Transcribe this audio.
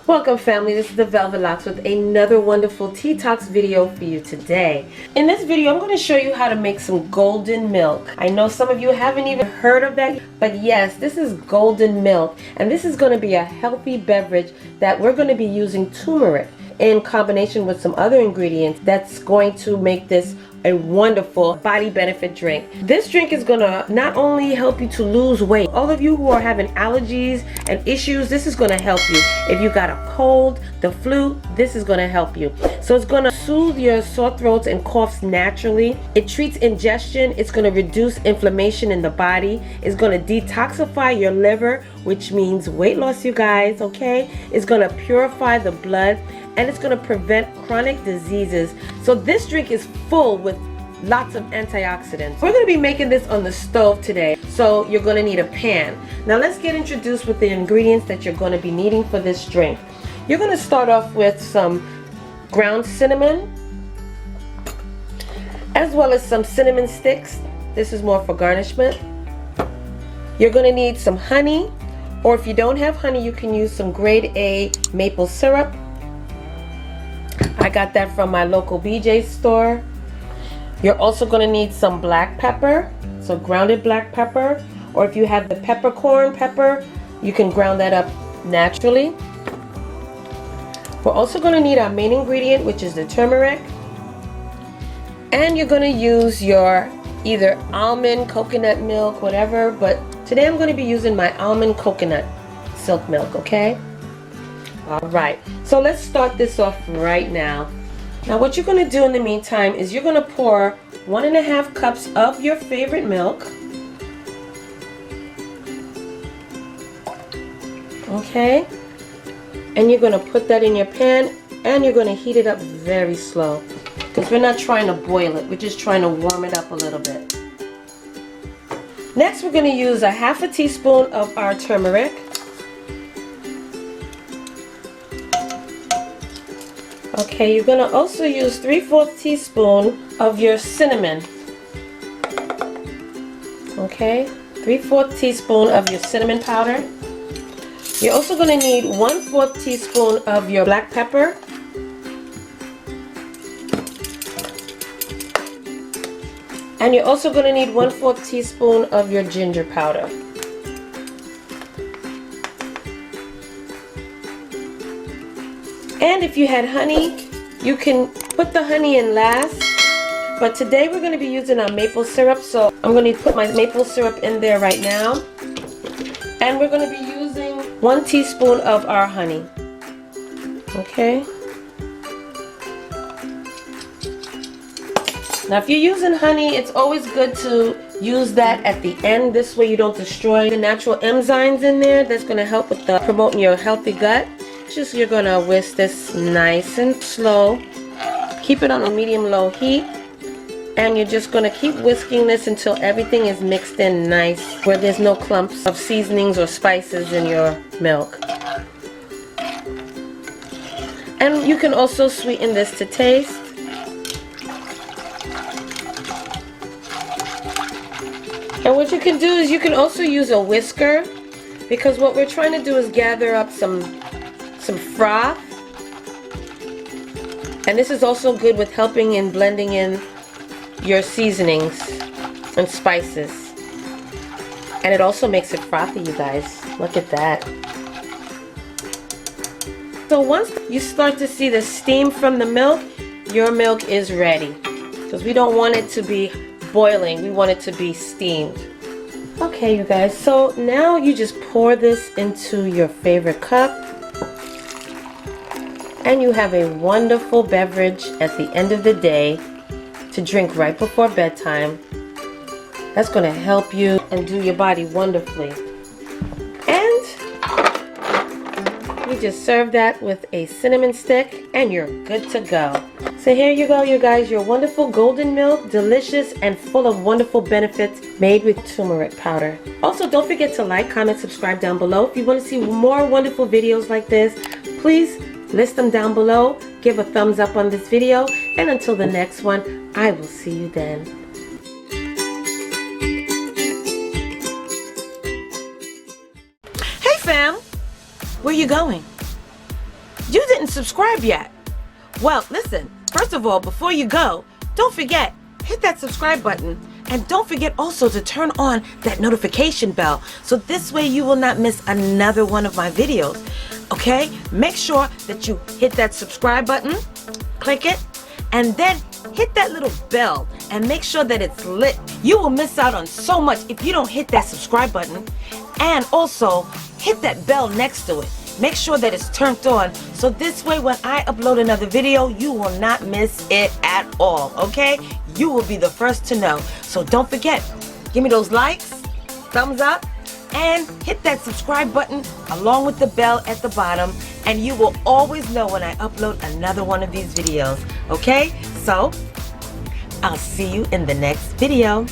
Welcome family, this is the Velvet Locks with another wonderful Tea Talks video for you today. In this video I'm going to show you how to make some golden milk. I know some of you haven't even heard of that, but yes, this is golden milk, and this is going to be a healthy beverage that we're going to be using turmeric in combination with some other ingredients that's going to make this a wonderful body benefit drink. This drink is gonna not only help you to lose weight, all of you who are having allergies and issues, this is gonna help you. If you got a cold, the flu, this is gonna help you. So it's gonna soothe your sore throats and coughs naturally. It treats ingestion. It's gonna reduce inflammation in the body. It's gonna detoxify your liver, which means weight loss, you guys, okay? It's gonna purify the blood, and it's going to prevent chronic diseases. So this drink is full with lots of antioxidants. We're going to be making this on the stove today, so you're going to need a pan. Now let's get introduced with the ingredients that you're going to be needing for this drink. You're going to start off with some ground cinnamon, as well as some cinnamon sticks. This is more for garnishment. You're going to need some honey, or if you don't have honey, you can use some grade A maple syrup. I got that from my local BJ store. You're also going to need some black pepper, so grounded black pepper, or if you have the peppercorn pepper, you can ground that up naturally. We're also going to need our main ingredient, which is the turmeric, and you're going to use your either almond, coconut milk, whatever, but today I'm going to be using my almond coconut silk milk, okay? Alright, so let's start this off right now. Now what you're going to do in the meantime is you're going to pour 1.5 cups of your favorite milk. Okay, and you're going to put that in your pan, and you're going to heat it up very slow, because we're not trying to boil it, we're just trying to warm it up a little bit. Next we're going to use 1/2 teaspoon of our turmeric. Okay, you're going to also use 3/4 teaspoon of your cinnamon. Okay, 3/4 teaspoon of your cinnamon powder. You're also going to need 1/4 teaspoon of your black pepper. And you're also going to need 1/4 teaspoon of your ginger powder. And if you had honey, you can put the honey in last. But today we're going to be using our maple syrup, so I'm going to put my maple syrup in there right now. And we're going to be using 1 teaspoon of our honey. Okay. Now if you're using honey, it's always good to use that at the end. This way you don't destroy the natural enzymes in there. That's going to help with promoting your healthy gut. Just you're going to whisk this nice and slow. Keep it on a medium-low heat. And you're just going to keep whisking this until everything is mixed in nice, where there's no clumps of seasonings or spices in your milk. And you can also sweeten this to taste. And what you can do is you can also use a whisker, because what we're trying to do is gather up some froth, and this is also good with helping in blending in your seasonings and spices, and it also makes it frothy, you guys. Look at that. So once you start to see the steam from the milk, your milk is ready, because we don't want it to be boiling, we want it to be steamed. Okay, you guys, so now you just pour this into your favorite cup, and you have a wonderful beverage at the end of the day to drink right before bedtime. That's going to help you and do your body wonderfully. And you just serve that with a cinnamon stick, and you're good to go. So here you go, you guys, your wonderful golden milk, delicious and full of wonderful benefits, made with turmeric powder. Also, don't forget to like, comment, subscribe down below. If you want to see more wonderful videos like this, please list them down below. Give a thumbs up on this video, and until the next one, I will see you then. Hey fam, where you going? didn't subscribe yet? Well, listen, first of all, before you go, don't forget, hit that subscribe button. And don't forget also to turn on that notification bell, so this way you will not miss another one of my videos. Okay? Make sure that you hit that subscribe button, click it, and then hit that little bell and make sure that it's lit. You will miss out on so much if you don't hit that subscribe button, and also hit that bell next to it. Make sure that it's turned on, so this way when I upload another video, you will not miss it at all, okay? You will be the first to know. So don't forget, give me those likes, thumbs up, and hit that subscribe button along with the bell at the bottom, and you will always know when I upload another one of these videos, okay? So, I'll see you in the next video.